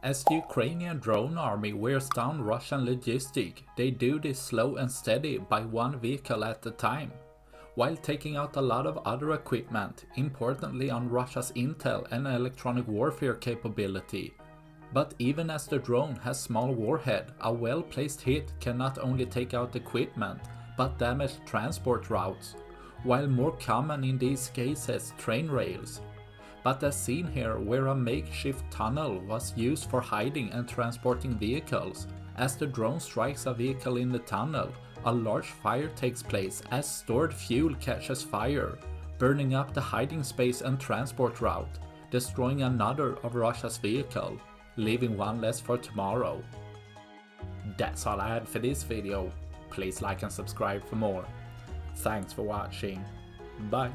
As the Ukrainian drone army wears down Russian logistics, they do this slow and steady by one vehicle at a time, while taking out a lot of other equipment, importantly on Russia's intel and electronic warfare capability. But even as the drone has small warhead, a well-placed hit can not only take out equipment, but damage transport routes, while more common in these cases train rails. But as seen here, where a makeshift tunnel was used for hiding and transporting vehicles, as the drone strikes a vehicle in the tunnel, a large fire takes place as stored fuel catches fire, burning up the hiding space and transport route, destroying another of Russia's vehicle, leaving one less for tomorrow. That's all I had for this video. Please like and subscribe for more. Thanks for watching. Bye.